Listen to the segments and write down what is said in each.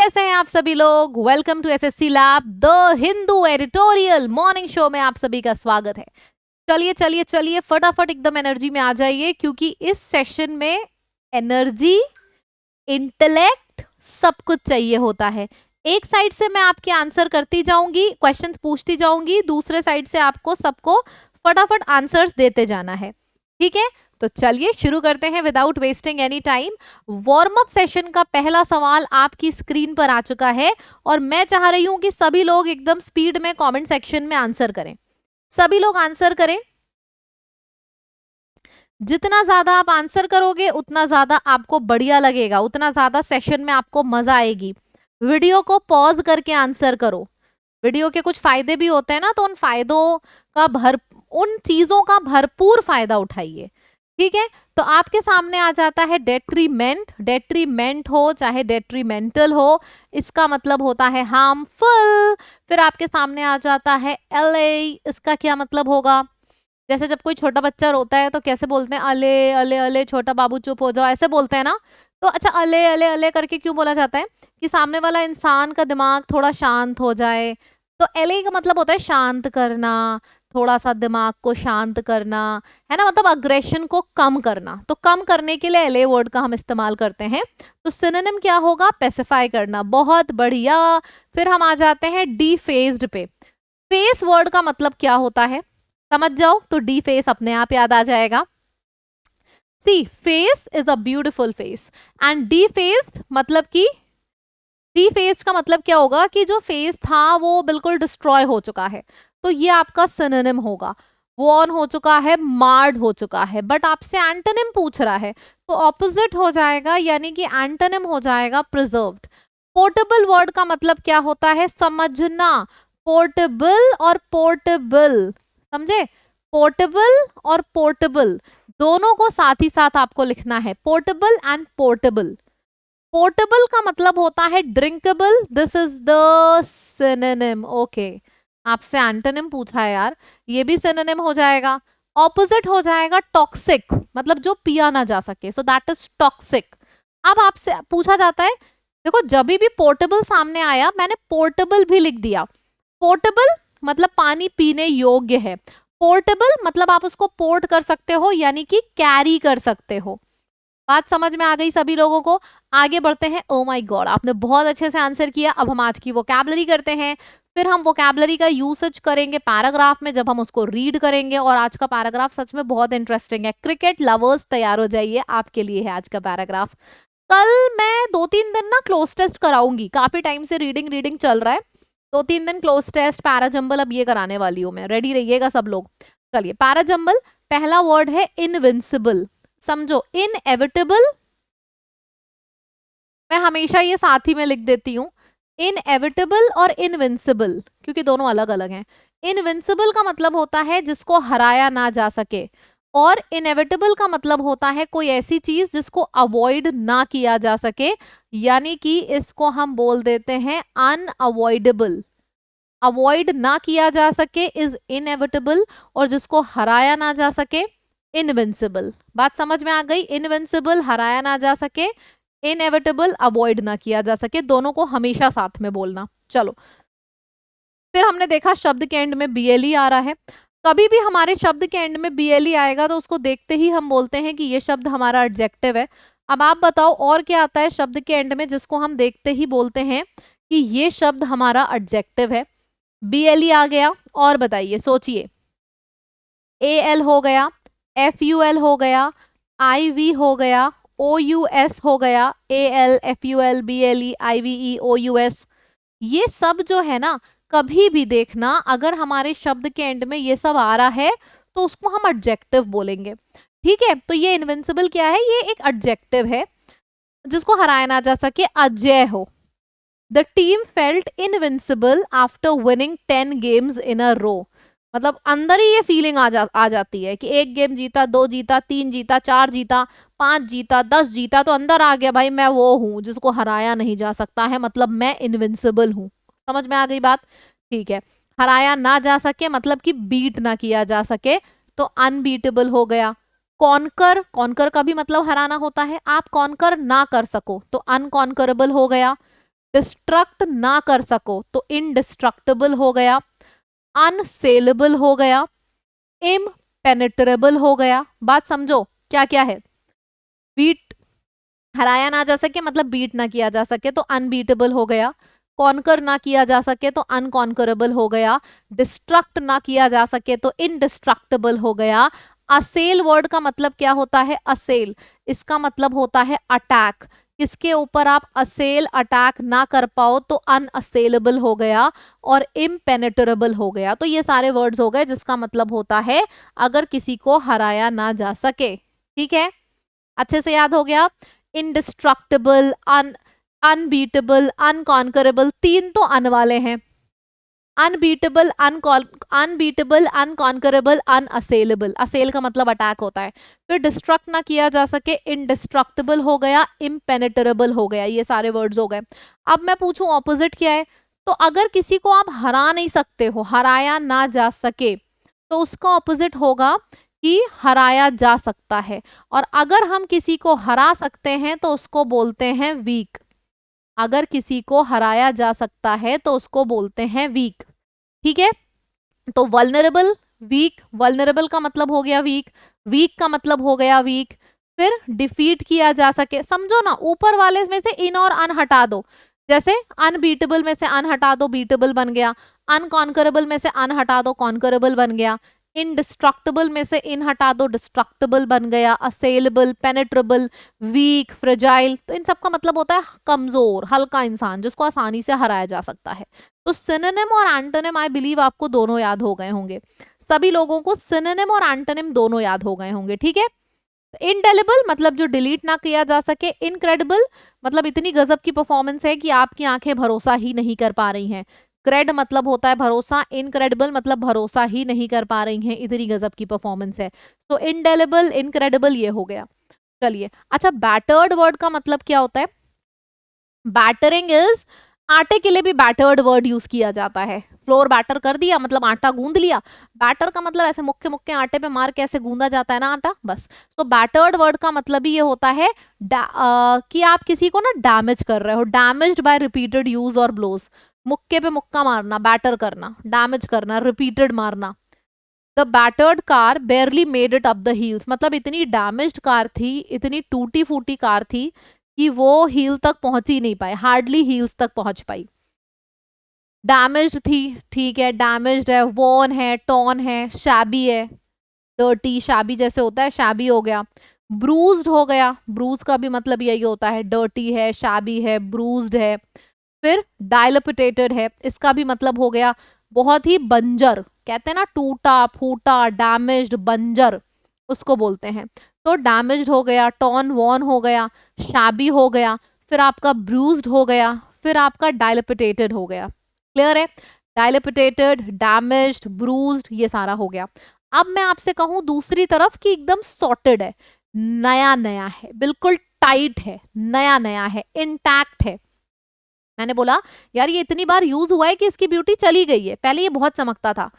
कैसे हैं आप सभी लोग। Welcome to SSC lab the Hindu editorial morning show में आप सभी का स्वागत है। चलिए चलिए चलिए फटाफट एकदम एनर्जी में आ जाइए, क्योंकि इस सेशन में एनर्जी, इंटेलेक्ट सब कुछ चाहिए होता है। एक साइड से मैं आपके आंसर करती जाऊंगी, क्वेश्चंस पूछती जाऊंगी, दूसरे साइड से आपको सबको फटाफट आंसर्स देते जाना है। ठीक है, तो चलिए शुरू करते हैं without wasting any time. Warm up session का पहला सवाल आपकी स्क्रीन पर आ चुका है और मैं चाह रही हूं कि सभी लोग एकदम स्पीड में कमेंट सेक्शन में आंसर करें। सभी लोग आंसर करें। जितना ज्यादा आप आंसर करोगे उतना ज्यादा आपको बढ़िया लगेगा, उतना ज्यादा सेशन में आपको मजा आएगी। वीडियो को पॉज करके आंसर करो। वीडियो के कुछ फायदे भी होते हैं ना, तो उन चीजों का भरपूर फायदा उठाइए। ठीक है, तो आपके सामने आ जाता है डेट्रीमेंट। डेट्रीमेंट हो चाहे डेट्रीमेंटल हो, इसका मतलब होता है हार्मफुल। फिर आपके सामने आ जाता है एले, इसका क्या मतलब होगा। जैसे जब कोई छोटा बच्चा रोता है तो कैसे बोलते हैं, अले अले अले छोटा बाबू चुप हो जाओ, ऐसे बोलते हैं ना। तो अच्छा, अले अले अले करके क्यों बोला जाता है? कि सामने वाला इंसान का दिमाग थोड़ा शांत हो जाए। तो एले का मतलब होता है शांत करना, थोड़ा सा दिमाग को शांत करना, है ना, मतलब अग्रेशन को कम करना। तो कम करने के लिए एले वर्ड का हम इस्तेमाल करते हैं। तो सिनोनिम क्या होगा? पेसिफाई करना। बहुत बढ़िया। फिर हम आ जाते हैं डीफेस्ड पे। फेस वर्ड का मतलब क्या होता है समझ जाओ, तो डी फेस अपने आप याद आ जाएगा। C face is a beautiful face and D faced मतलब कि डी फेस्ड का मतलब क्या होगा कि जो फेस था वो बिल्कुल डिस्ट्रॉय हो चुका है। तो ये आपका सिनोनिम होगा। वॉर्न हो चुका है, मार्ड हो चुका है। बट आपसे एंटोनिम पूछ रहा है तो ऑपोजिट हो जाएगा, यानी कि एंटोनिम हो जाएगा प्रिजर्व्ड। पोर्टेबल वर्ड का मतलब क्या होता है समझना। पोर्टेबल और पोर्टेबल, समझे? पोर्टेबल और पोर्टेबल दोनों को साथ ही साथ आपको लिखना है, पोर्टेबल एंड पोर्टेबल। पोर्टेबल का मतलब होता है drinkable. This is the synonym. Okay, आपसे एंटोनिम पूछा है यार, ये भी सिनोनिम हो जाएगा। ऑपोजिट हो जाएगा टॉक्सिक, मतलब जो पिया ना जा सके, सो दैट इज टॉक्सिक। अब आपसे पूछा जाता है, देखो जब भी पोर्टेबल सामने आया मैंने पोर्टेबल भी लिख दिया। पोर्टेबल मतलब पानी पीने योग्य है। पोर्टेबल मतलब आप उसको पोर्ट कर सकते हो, यानी कि कैरी कर सकते हो। बात समझ में आ गई सभी लोगों को? आगे बढ़ते हैं। ओ माय गॉड, आपने बहुत अच्छे से आंसर किया। अब हम आज की वोकैबुलरी करते हैं। फिर हम वोकैबुलरी का यूसेज करेंगे पैराग्राफ में जब हम उसको रीड करेंगे। और आज का पैराग्राफ सच में बहुत इंटरेस्टिंग है। क्रिकेट लवर्स तैयार हो जाइए, आपके लिए है आज का पैराग्राफ। कल मैं 2-3 दिन ना क्लोज टेस्ट कराऊंगी, काफी टाइम से रीडिंग चल रहा है। 2-3 दिन क्लोज टेस्ट पैराजंबल अब ये कराने वाली हूं मैं, रेडी रहिएगा सब लोग। चलिए, पैराजंबल पहला वर्ड है इनविंसिबल। समझो, इनएविटेबल मैं हमेशा ये साथ ही में लिख देती हूँ, इनएविटेबल और इनविंसिबल, क्योंकि दोनों अलग अलग हैं। इनविंसिबल का मतलब होता है जिसको हराया ना जा सके, और इनएविटेबल का मतलब होता है कोई ऐसी चीज जिसको अवॉइड ना किया जा सके, यानी कि इसको हम बोल देते हैं अनअवॉइडेबल। अवॉइड ना किया जा सके इज इनएविटेबल, और जिसको हराया ना जा सके इनविंसिबल। बात समझ में आ गई? इनविंसिबल हराया ना जा सके, इनएविटेबल अवॉइड ना किया जा सके, दोनों को हमेशा साथ में बोलना। चलो, फिर हमने देखा शब्द के एंड में बीएलई आ रहा है। कभी भी हमारे शब्द के एंड में बीएलई आएगा तो उसको देखते ही हम बोलते हैं कि ये शब्द हमारा एडजेक्टिव है। अब आप बताओ और क्या आता है शब्द के एंड में जिसको हम देखते ही बोलते हैं कि ये शब्द हमारा एडजेक्टिव है। बीएलई आ गया, और बताइए, सोचिए। एएल हो गया, एफयूएल हो गया, आईवी हो गया, ओयूएस हो गया, एएल एफयूएल बीएलई आईवीई ओयूएस। ये सब जो है ना, कभी भी देखना अगर हमारे शब्द के एंड में ये सब आ रहा है तो उसको हम एडजेक्टिव बोलेंगे। ठीक है, तो ये इनविंसिबल क्या है? ये एक एडजेक्टिव है जिसको हराया ना जा सके, अजेय हो। The team felt invincible after winning 10 games in a row. मतलब अंदर ही ये फीलिंग आ जाती है कि एक गेम जीता, 2 जीता, 3 जीता, 4 जीता, 5 जीता, 10 जीता, तो अंदर आ गया भाई मैं वो हूं जिसको हराया नहीं जा सकता है, मतलब मैं इनविंसिबल हूं। समझ में आ गई बात? ठीक है, हराया ना जा सके मतलब कि बीट ना किया जा सके, तो अनबीटेबल हो गया। कॉन्कर, कॉन्कर का भी मतलब हराना होता है। आप कॉन्कर ना कर सको तो अनकॉन्करेबल हो गया। डिस्ट्रक्ट ना कर सको तो इनडिस्ट्रक्टेबल हो गया, अनसेलेबल हो गया, इम्पेनेट्रेबल हो गया। बात समझो क्या क्या है। बीट, हराया ना जा सके मतलब बीट ना किया जा सके तो अनबीटेबल हो गया, कॉन्कर ना किया जा सके तो अनकॉन्करेबल हो गया, डिस्ट्रक्ट ना किया जा सके तो इनडिस्ट्रक्टेबल हो गया। असेल वर्ड का मतलब क्या होता है? असेल, इसका मतलब होता है अटैक। किसके ऊपर आप असेल अटैक ना कर पाओ तो अनअसेलेबल हो गया, और इम्पेनेट्रेबल हो गया। तो ये सारे वर्ड्स हो गए जिसका मतलब होता है अगर किसी को हराया ना जा सके। ठीक है, अच्छे से याद हो गया। इनडिस्ट्रक्टेबल, अनबीटेबल, अनकॉन्करेबल, तीन तो अन वाले हैं। Unbeatable, unbeatable, unconquerable, unassailable. Assail का मतलब अटैक होता है। फिर डिस्ट्रक्ट ना किया जा सके, इनडिस्ट्रक्टेबल हो गया, इम्पेनेट्रेबल हो गया। ये सारे वर्ड्स हो गए। अब मैं पूछूं ऑपोजिट क्या है, तो अगर किसी को आप हरा नहीं सकते हो, हराया ना जा सके, तो उसका ऑपोजिट होगा कि हराया जा सकता है। और अगर हम किसी को हरा सकते हैं तो उसको बोलते हैं वीक। अगर किसी को हराया जा सकता है तो उसको बोलते हैं वीक। ठीक है, तो वल्नरेबल, वीक, वल्नरेबल का मतलब हो गया वीक, वीक का मतलब हो गया वीक। फिर डिफीट किया जा सके, समझो ना, ऊपर वाले में से इन और अन हटा दो। जैसे अनबीटेबल में से अन हटा दो, बीटेबल बन गया। अनकॉन्करेबल में से अन हटा दो, कॉन्करेबल बन गया। इनडिस्ट्रक्टेबल में से इन हटा दो, डिस्ट्रक्टेबल बन गया। असेलेबल, पेनेट्रेबल, वीक, फ्रेजाइल, तो इन सब का मतलब होता है कमजोर, हल्का इंसान जिसको आसानी से हराया जा सकता है। तो सिनोनिम और एंटोनिम आई बिलीव आपको दोनों याद हो गए होंगे। सभी लोगों को सिनोनिम और एंटोनिम दोनों याद हो गए होंगे। ठीक है, इनडेलिबल मतलब जो डिलीट ना किया जा सके। इनक्रेडिबल मतलब इतनी गजब की परफॉर्मेंस है कि आपकी आंखें भरोसा ही नहीं कर पा रही हैं। क्रेड मतलब होता है भरोसा, इनक्रेडिबल मतलब भरोसा ही नहीं कर पा रही हैं, इतनी गजब की परफॉर्मेंस है। तो इनडेलिबल, इनक्रेडिबल ये हो गया। चलिए, अच्छा बैटर्ड वर्ड का मतलब क्या होता है? बैटरिंग इज, आटे के लिए भी बैटर्ड वर्ड यूज किया जाता है। फ्लोर बैटर कर दिया मतलब आटा गूंद लिया। बैटर का मतलब ऐसे मुक्के मुक्के आटे पे मार के ऐसे गूंदा जाता है ना आटा, बस। तो बैटर्ड वर्ड का मतलब ही ये होता है कि आप किसी को ना डैमेज कर रहे हो। डैमेज्ड बाय रिपीटेड यूज और ब्लोज, मुक्के पे मुक्का मारना, बैटर करना, डैमेज करना, रिपीटेड मारना। The battered car बेयरली made it up the heels, मतलब इतनी डैमेज्ड कार थी, इतनी टूटी फूटी कार थी कि वो हील तक पहुंच ही नहीं पाए, हार्डली हील्स तक पहुंच पाई। डैमेज्ड थी, ठीक है, डैमेज्ड है, वॉर्न है, टॉर्न है, शैबी है, डर्टी, शैबी जैसे होता है, शैबी हो गया। ब्रूज्ड हो गया, ब्रूज का भी मतलब यही होता है, डर्टी है, शैबी है, ब्रूज्ड है। फिर डायलपिटेटेड है, इसका भी मतलब हो गया बहुत ही बंजर, कहते हैं ना टूटा फूटा, डैमेज्ड, बंजर, उसको बोलते हैं। तो डैमेज्ड हो गया, टॉर्न वॉर्न हो गया, शैबी हो गया, फिर आपका ब्रूज्ड हो गया, फिर आपका डायलपिटेटेड हो गया। क्लियर है? डायलपिटेटेड, डैमेज्ड, ब्रूज्ड, ये सारा हो गया। अब मैं आपसे कहूं दूसरी तरफ कि एकदम सॉर्टेड है, नया नया है, बिल्कुल टाइट है, नया नया है, इंटैक्ट है। मैंने बोला यार ये इतनी बार यूज हुआ है कि इसकी ब्यूटी चली गई है, पहले ये बहुत चमकता था।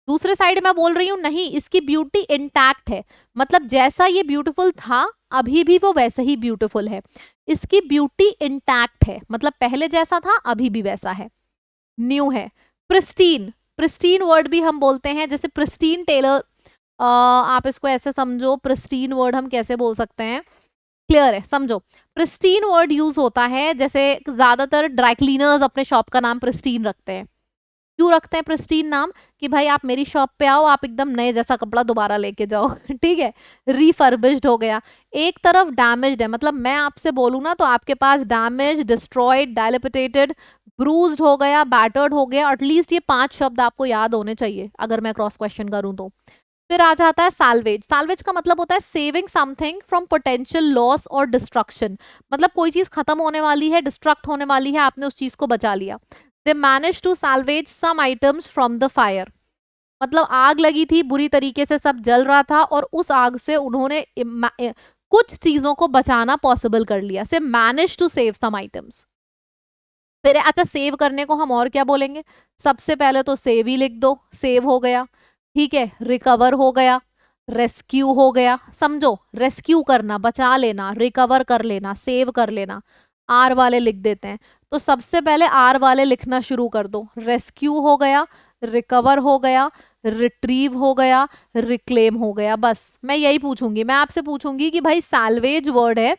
दूसरे साइड मैं बोल रही हूँ नहीं, इसकी ब्यूटी इंटैक्ट है, मतलब जैसा ये ब्यूटीफुल था अभी भी वो वैसे ही ब्यूटीफुल है। इसकी ब्यूटी इंटैक्ट है, मतलब पहले जैसा था अभी भी वैसा है, न्यू है। प्रिस्टीन, प्रिस्टीन वर्ड भी हम बोलते हैं, जैसे प्रिस्टीन टेलर, आप इसको ऐसे समझो, प्रिस्टीन वर्ड हम कैसे बोल सकते हैं, क्लियर है, समझो। प्रिस्टीन वर्ड यूज होता है, जैसे ज्यादातर ड्राई क्लीनर्स अपने शॉप का नाम प्रिस्टीन रखते हैं। क्यों रखते हैं प्रिस्टीन नाम? कि भाई आप मेरी शॉप पे आओ, आप एकदम नए जैसा कपड़ा दोबारा लेके जाओ। ठीक है, रिफर्बिश्ड हो गया। एक तरफ डैमेज्ड है, मतलब मैं आपसे बोलूँ ना तो आपके पास डैमेज, डिस्ट्रॉयड, डायलिपिटेटेड, ब्रूज्ड हो गया, बैटर्ड हो गया। एटलीस्ट ये 5 शब्द आपको याद होने चाहिए अगर मैं क्रॉस क्वेश्चन करूं तो। फिर आ जाता है सैल्वेज। सैल्वेज का मतलब होता है saving something from potential loss और डिस्ट्रक्शन, मतलब कोई चीज खत्म होने वाली है, डिस्ट्रक्ट होने वाली है, आपने उस चीज को बचा लिया। They manage to salvage some items from the fire, मतलब आग लगी थी, बुरी तरीके से सब जल रहा था और उस आग से उन्होंने कुछ चीजों को बचाना पॉसिबल कर लिया। से manage to save some items. फिर अच्छा, सेव करने को हम और क्या बोलेंगे? सबसे पहले तो सेव ही लिख दो, सेव हो गया। ठीक है, रिकवर हो गया, रेस्क्यू हो गया। समझो, रेस्क्यू करना, बचा लेना, रिकवर कर लेना, सेव कर लेना, आर वाले लिख देते हैं। तो सबसे पहले आर वाले लिखना शुरू कर दो। रेस्क्यू हो गया, रिकवर हो गया, रिट्रीव हो गया, रिक्लेम हो गया। बस मैं यही पूछूंगी, मैं आपसे पूछूंगी कि भाई सैल्वेज वर्ड है,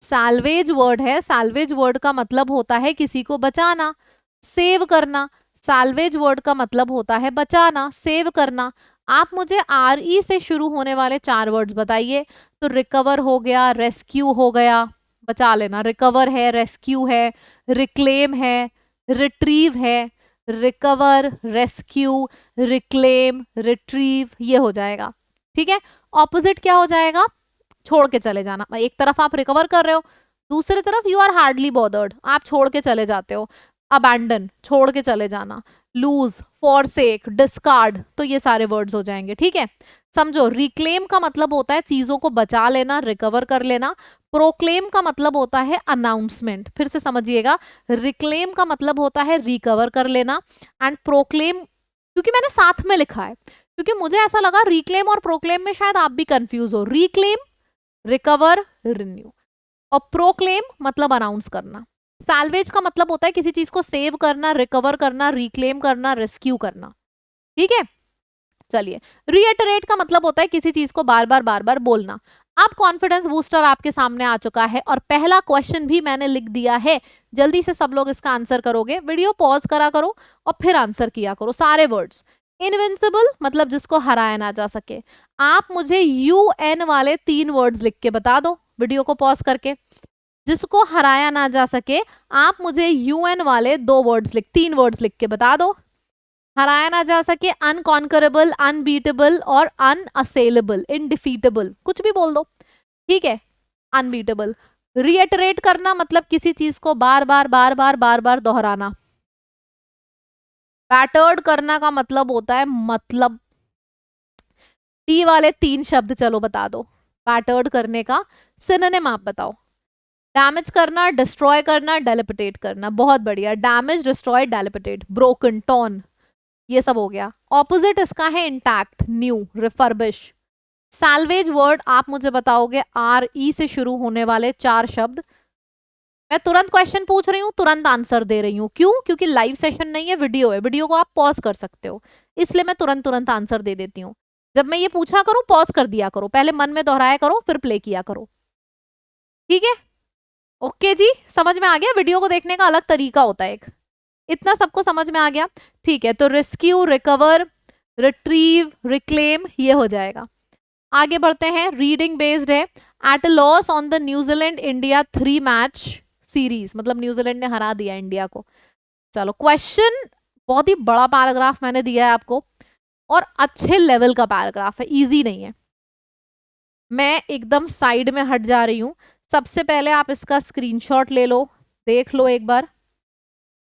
सैल्वेज वर्ड है, सैल्वेज वर्ड का मतलब होता है किसी को बचाना, सेव करना। सैल्वेज वर्ड का मतलब होता है बचाना, सेव करना। आप मुझे आर ई से शुरू होने वाले 4 वर्ड्स बताइए। तो रिकवर हो गया, रेस्क्यू हो गया, बचा लेना, रिकवर है, रेस्क्यू है, रिक्लेम है, रिट्रीव है, रिकवर, रेस्क्यू, रिक्लेम, रिट्रीव, ये हो जाएगा। ठीक है, ऑपोजिट क्या हो जाएगा? छोड़ के चले जाना। एक तरफ आप रिकवर कर रहे हो, दूसरी तरफ यू आर हार्डली बॉदर्ड, आप छोड़ के चले जाते हो। अबैंडन, छोड़ के चले जाना, लूज, फॉरसेक, डिस्कार्ड, तो ये सारे वर्ड्स हो जाएंगे। ठीक है, समझो। रिक्लेम का मतलब होता है चीजों को बचा लेना, रिकवर कर लेना। प्रोक्लेम का मतलब होता है अनाउंसमेंट। फिर से समझिएगा, रिक्लेम का मतलब होता है रिकवर कर लेना, एंड प्रोक्लेम, क्योंकि मैंने साथ में लिखा है, क्योंकि मुझे ऐसा लगा रिक्लेम और प्रोक्लेम में शायद आप भी कंफ्यूज हो। रिक्लेम, रिकवर, रिन्यू, और प्रोक्लेम मतलब अनाउंस करना। सैल्वेज का मतलब होता है किसी चीज को सेव करना, रिकवर करना, रिक्लेम करना, रेस्क्यू करना। ठीक है, चलिए। रीइटरेट का मतलब होता है किसी चीज को बार बार बोलना। अब कॉन्फिडेंस बूस्टर आपके सामने आ चुका है और पहला क्वेश्चन भी मैंने लिख दिया है। जल्दी से सब लोग इसका आंसर करोगे, वीडियो पॉज करा करो और फिर आंसर किया करो सारे वर्ड्स। इनविंसिबल मतलब जिसको हराया ना जा सके। आप मुझे UN वाले 3 वर्ड्स लिख के बता दो वीडियो को पॉज करके। जिसको हराया ना जा सके, आप मुझे UN वाले 2 वर्ड्स 3 वर्ड्स लिख के बता दो। हराया ना जा सके, अनकॉन्करेबल, अनबीटेबल और अनअसेलेबल, इनडिफीटेबल, कुछ भी बोल दो। ठीक है, अनबीटेबल। रीइटरेट करना मतलब किसी चीज को बार बार दोहराना। बैटर्ड करना का मतलब होता है मतलब। टी वाले 3 शब्द चलो बता दो बैटर्ड करने का सिनोनिम, आप बताओ। डैमेज करना, डिस्ट्रॉय करना, डेलिपिटेट करना। बहुत बढ़िया, डैमेज, डिस्ट्रॉय, डेलिपिटेट, ब्रोकन, टॉन, ये सब हो गया। ऑपोजिट इसका है intact, new, refurbish. Salvage word आप मुझे बताओगे RE से शुरू होने वाले 4 शब्द। मैं तुरंत क्वेश्चन पूछ रही हूँ, तुरंत आंसर दे रही हूँ। क्यों? क्योंकि लाइव सेशन नहीं है, वीडियो है, वीडियो को आप पॉज कर सकते हो, इसलिए मैं तुरंत आंसर दे देती हूँ। जब मैं ये पूछा करूँ पॉज कर दिया करो, पहले मन में दोहराया करो फिर प्ले किया करो। ठीक है, ओके जी, समझ में आ गया? वीडियो को देखने का अलग तरीका होता है एक। इतना सबको समझ में आ गया? ठीक है, तो रेस्क्यू, रिकवर, रिट्रीव, रिक्लेम, ये हो जाएगा। आगे बढ़ते हैं, रीडिंग बेस्ड है। At loss on the New Zealand India 3 match series, मतलब न्यूजीलैंड ने हरा दिया इंडिया को। चलो, क्वेश्चन बहुत ही बड़ा पैराग्राफ मैंने दिया है आपको और अच्छे लेवल का पैराग्राफ है, इजी नहीं है। मैं एकदम साइड में हट जा रही हूं। सबसे पहले आप इसका स्क्रीनशॉट ले लो, देख लो एक बार।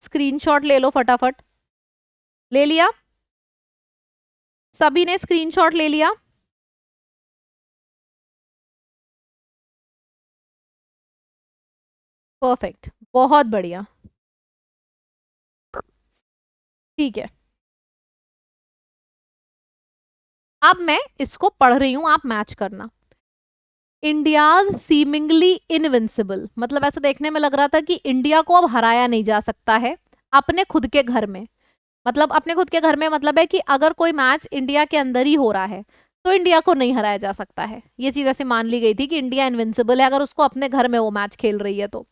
स्क्रीनशॉट ले लो फटाफट। ले लिया? सभी ने स्क्रीनशॉट ले लिया? परफेक्ट, बहुत बढ़िया। ठीक है, अब मैं इसको पढ़ रही हूं, आप मैच करना। इंडियाज सीमिंगली इनविंसिबल, मतलब ऐसा देखने में लग रहा था कि इंडिया को अब हराया नहीं जा सकता है अपने खुद के घर में। मतलब अपने खुद के घर में मतलब है कि अगर कोई मैच इंडिया के अंदर ही हो रहा है तो इंडिया को नहीं हराया जा सकता है। ये चीज ऐसे मान ली गई थी कि इंडिया इनविंसिबल है अगर उसको अपने घर में वो मैच खेल रही है तो।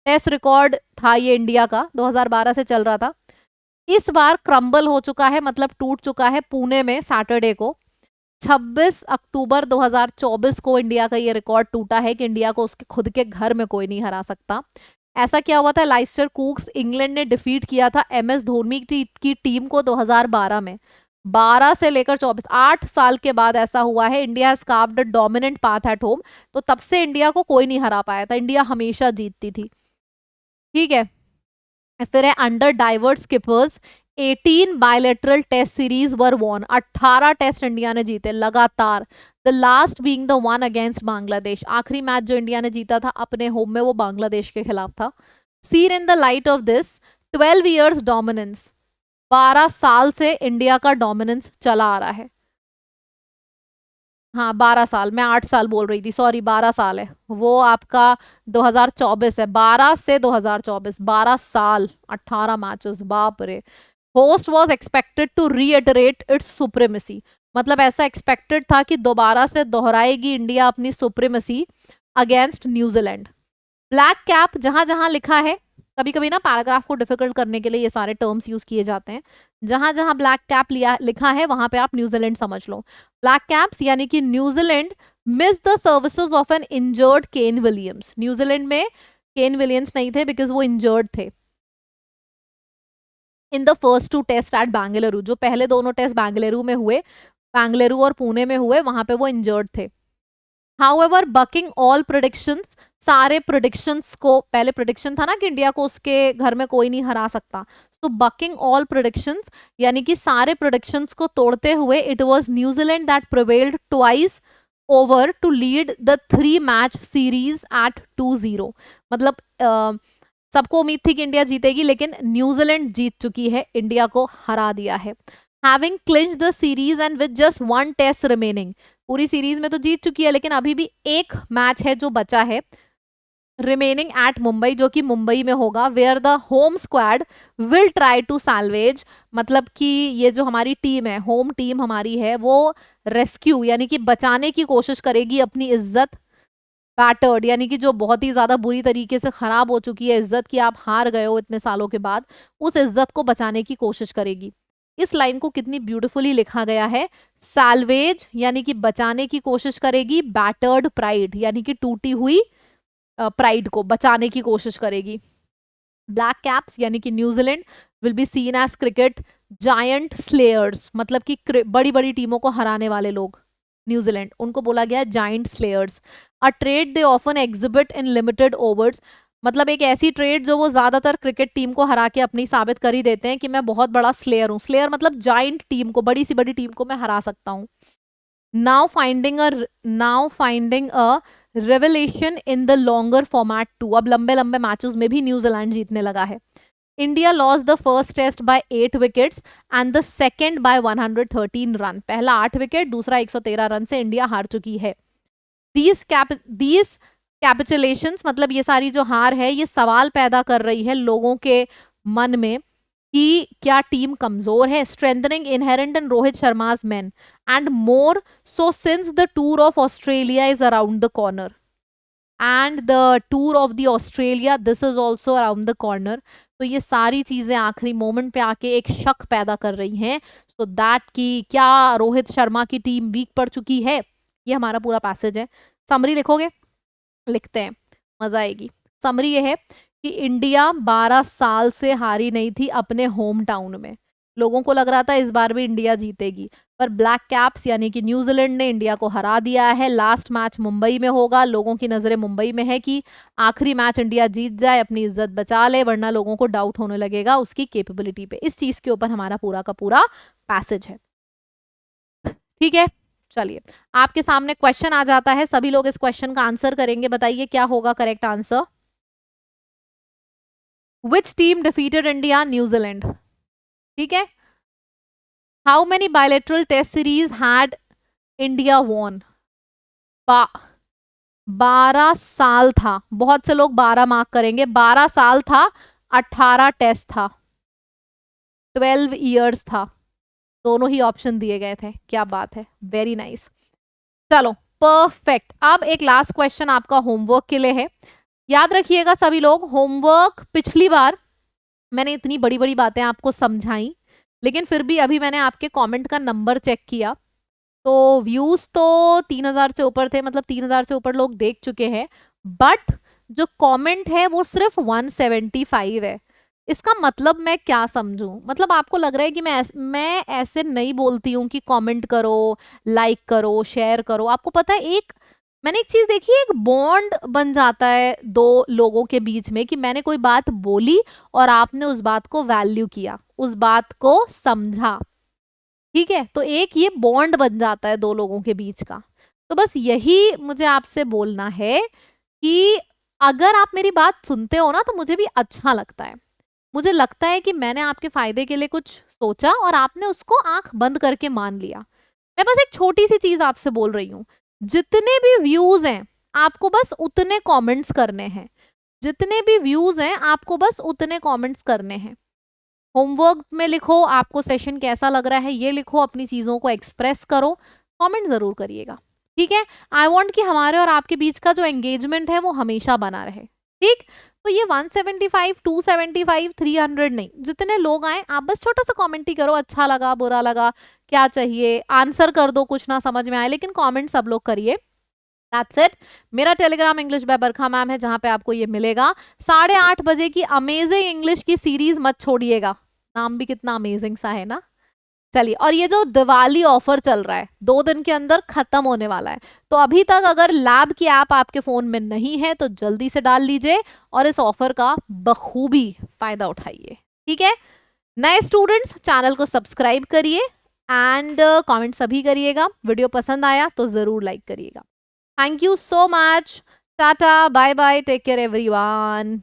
टेस्ट रिकॉर्ड था ये इंडिया का, 2012 से चल रहा था। इस बार क्रम्बल हो चुका है, मतलब टूट चुका है पुणे में सैटरडे को। 26 अक्टूबर 2024 को इंडिया का ये रिकॉर्ड टूटा है कि इंडिया को उसके खुद के घर में कोई नहीं हरा सकता। ऐसा क्या हुआ था, लाइस्टर कूक्स इंग्लैंड ने डिफीट किया था MS धोनी की टीम को 2012 में। 12 से लेकर 24, 8 साल के बाद ऐसा हुआ है। India has carved a dominant path at home, तो तब से इंडिया को कोई नहीं हरा पाया था, इंडिया हमेशा जीतती थी। ठीक है, फिर है under diverse skippers 18 bilateral test series were won, 18 test India ने जीते लगातार। The last being the one against Bangladesh, आखिरी मैच जो इंडिया ने जीता था अपने होम में वो बांग्लादेश के खिलाफ था। Seen in the light of this 12 years dominance, 12 साल से इंडिया का डोमिनेंस चला आ रहा है। हाँ 12 साल, मैं 8 साल बोल रही थी, सॉरी 12 साल है वो आपका। 2024 है, 12 से 2024, 12 साल, 18 मैचेस, बाप रे। Host was expected to reiterate its supremacy, मतलब ऐसा एक्सपेक्टेड था कि दोबारा से दोहराएगी इंडिया अपनी supremacy against New Zealand. Black cap जहां जहां लिखा है, कभी कभी ना पैराग्राफ को डिफिकल्ट करने के लिए ये सारे टर्म्स यूज किए जाते हैं, जहां जहां ब्लैक कैप लिया लिखा है वहां पे आप न्यूजीलैंड समझ लो। ब्लैक कैप्स यानी कि New Zealand miss the services of an injured Kane Williams. New Zealand में केन विलियम्स नहीं थे बिकॉज वो इंजर्ड थे in the first 2 test at Bengaluru. जो पहले दोनों टेस्ट बेंगलुरु में हुए, बेंगलुरु और पुणे में हुए, वहां पे वो इंजर्ड थे। हाउएवर बकिंग ऑल प्रिडिक्शंस, सारे प्रिडिक्शंस को, पहले प्रिडिक्शन था ना कि इंडिया को उसके घर में कोई नहीं हरा सकता, तो बकिंग ऑल प्रिडिक्शंस यानी कि सारे प्रिडिक्शंस को तोड़ते हुए it was New Zealand that prevailed twice over to lead the 3 match series at 2-0। मतलब सबको उम्मीद थी कि इंडिया जीतेगी, लेकिन न्यूजीलैंड जीत चुकी है, इंडिया को हरा दिया है। Having clinched the series and with just 1 test remaining, पूरी सीरीज में तो जीत चुकी है लेकिन अभी भी एक मैच है जो बचा है रिमेनिंग एट मुंबई, जो कि मुंबई में होगा, where the home squad will try to salvage, मतलब कि ये जो हमारी टीम है, होम टीम हमारी है, वो रेस्क्यू यानी कि बचाने की कोशिश करेगी अपनी इज्जत, बैटर्ड यानी कि जो बहुत ही ज्यादा बुरी तरीके से खराब हो चुकी है इज्जत, की आप हार गए हो इतने सालों के बाद, उस इज्जत को बचाने की कोशिश करेगी। इस लाइन को कितनी ब्यूटीफुली लिखा गया है, सैल्वेज यानी कि बचाने की कोशिश करेगी, बैटर्ड प्राइड यानी कि टूटी हुई प्राइड को बचाने की कोशिश करेगी। ब्लैक कैप्स यानी कि New Zealand will be seen as cricket giant slayers, मतलब कि बड़ी बड़ी टीमों को हराने वाले लोग, न्यूजीलैंड, उनको बोला गया giant slayers. A trade they often exhibit in limited overs, मतलब एक ऐसी ट्रेड जो वो ज्यादातर क्रिकेट टीम को हरा के अपनी साबित कर ही देते हैं कि मैं बहुत बड़ा स्लेयर हूँ। स्लेयर मतलब जायंट टीम को, बड़ी सी बड़ी टीम को मैं हरा सकता हूँ। Now finding a revelation in the longer format too, अब लंबे लंबे मैचेस में भी न्यूजीलैंड जीतने लगा है। India lost the first test by 8 wickets and the second by 113 run, पहला 8 विकेट, दूसरा 113 रन से इंडिया हार चुकी है। दीज कैपिचुलेशंस, मतलब ये सारी जो हार है, ये सवाल पैदा कर रही है लोगों के मन में कि क्या टीम कमजोर है, strengthening inherent in Rohit Sharma's main and more so since the tour of Australia is around the corner and the tour of the Australia this is also around the corner. तो ये सारी चीजें आखिरी मोमेंट पे आके एक शक पैदा कर रही हैं, सो दैट कि क्या रोहित शर्मा की टीम वीक पड़ चुकी है। ये हमारा पूरा पैसेज है। समरी लिखोगे? लिखते हैं, मजा आएगी। समरी ये है कि इंडिया 12 साल से हारी नहीं थी अपने होम टाउन में, लोगों को लग रहा था इस बार भी इंडिया जीतेगी, पर ब्लैक कैप्स यानी कि न्यूजीलैंड ने इंडिया को हरा दिया है। लास्ट मैच मुंबई में होगा, लोगों की नजरें मुंबई में है कि आखिरी मैच इंडिया जीत जाए, अपनी इज्जत बचा ले, वरना लोगों को डाउट होने लगेगा उसकी कैपेबिलिटी पे। इस चीज के ऊपर हमारा पूरा का पूरा पैसेज है। ठीक है, चलिए आपके सामने क्वेश्चन आ जाता है, सभी लोग इस क्वेश्चन का आंसर करेंगे, बताइए क्या होगा correct answer. Which team defeated India? New Zealand. ठीक है। How many bilateral test series had India won? 12 साल था, बहुत से लोग 12 मार्क करेंगे, 12 साल था, 18 टेस्ट था, 12 ईयर्स था, दोनों ही ऑप्शन दिए गए थे। क्या बात है, वेरी नाइस। चलो परफेक्ट। अब एक लास्ट क्वेश्चन आपका होमवर्क के लिए है, याद रखिएगा सभी लोग। होमवर्क पिछली बार मैंने इतनी बड़ी बड़ी बातें आपको समझाई, लेकिन फिर भी अभी मैंने आपके कमेंट का नंबर चेक किया तो व्यूज तो 3000 से ऊपर थे, मतलब 3000 से ऊपर लोग देख चुके हैं, बट जो कमेंट है वो सिर्फ 175 है। इसका मतलब मैं क्या समझूं? मतलब आपको लग रहा है कि मैं ऐसे नहीं बोलती हूँ कि कमेंट करो, लाइक करो, शेयर करो। आपको पता है, एक मैंने एक चीज देखी है, एक बॉन्ड बन जाता है दो लोगों के बीच में कि मैंने कोई बात बोली और आपने उस बात को वैल्यू किया, उस बात को समझा। ठीक है, तो एक ये बॉन्ड बन जाता है दो लोगों के बीच का। तो बस यही मुझे आपसे बोलना है कि अगर आप मेरी बात सुनते हो ना तो मुझे भी अच्छा लगता है। मुझे लगता है कि मैंने आपके फायदे के लिए कुछ सोचा और आपने उसको आंख बंद करके मान लिया। मैं बस एक छोटी सी चीज आपसे बोल रही हूँ, जितने भी व्यूज हैं आपको बस उतने कमेंट्स करने हैं, जितने भी व्यूज हैं आपको बस उतने कमेंट्स करने हैं। होमवर्क में लिखो आपको सेशन कैसा लग रहा है, ये लिखो, अपनी चीजों को एक्सप्रेस करो, कमेंट जरूर करिएगा, ठीक है। आई वांट कि हमारे और आपके बीच का जो एंगेजमेंट है वो हमेशा बना रहे, ठीक। तो ये 175, 275, 300 नहीं, जितने लोग आए आप बस छोटा सा कमेंट ही करो, अच्छा लगा, बुरा लगा, क्या चाहिए, आंसर कर दो कुछ ना समझ में आए, लेकिन कमेंट सब लोग करिए। That's it. मेरा telegram English by Barkha ma'am है, जहां पे आपको ये मिलेगा। 8:30 बजे की अमेजिंग इंग्लिश की सीरीज मत छोड़िएगा, नाम भी कितना अमेजिंग सा है ना। चलिए, और ये जो दिवाली ऑफर चल रहा है 2 दिन के अंदर खत्म होने वाला है, तो अभी तक अगर लैब की ऐप आपके फोन में नहीं है तो जल्दी से डाल लीजिए और इस ऑफर का बखूबी फायदा उठाइए, ठीक है। नए स्टूडेंट्स चैनल को सब्सक्राइब करिए एंड कमेंट सभी करिएगा, वीडियो पसंद आया तो जरूर लाइक करिएगा। Thank you so much, tata, bye bye, take care everyone.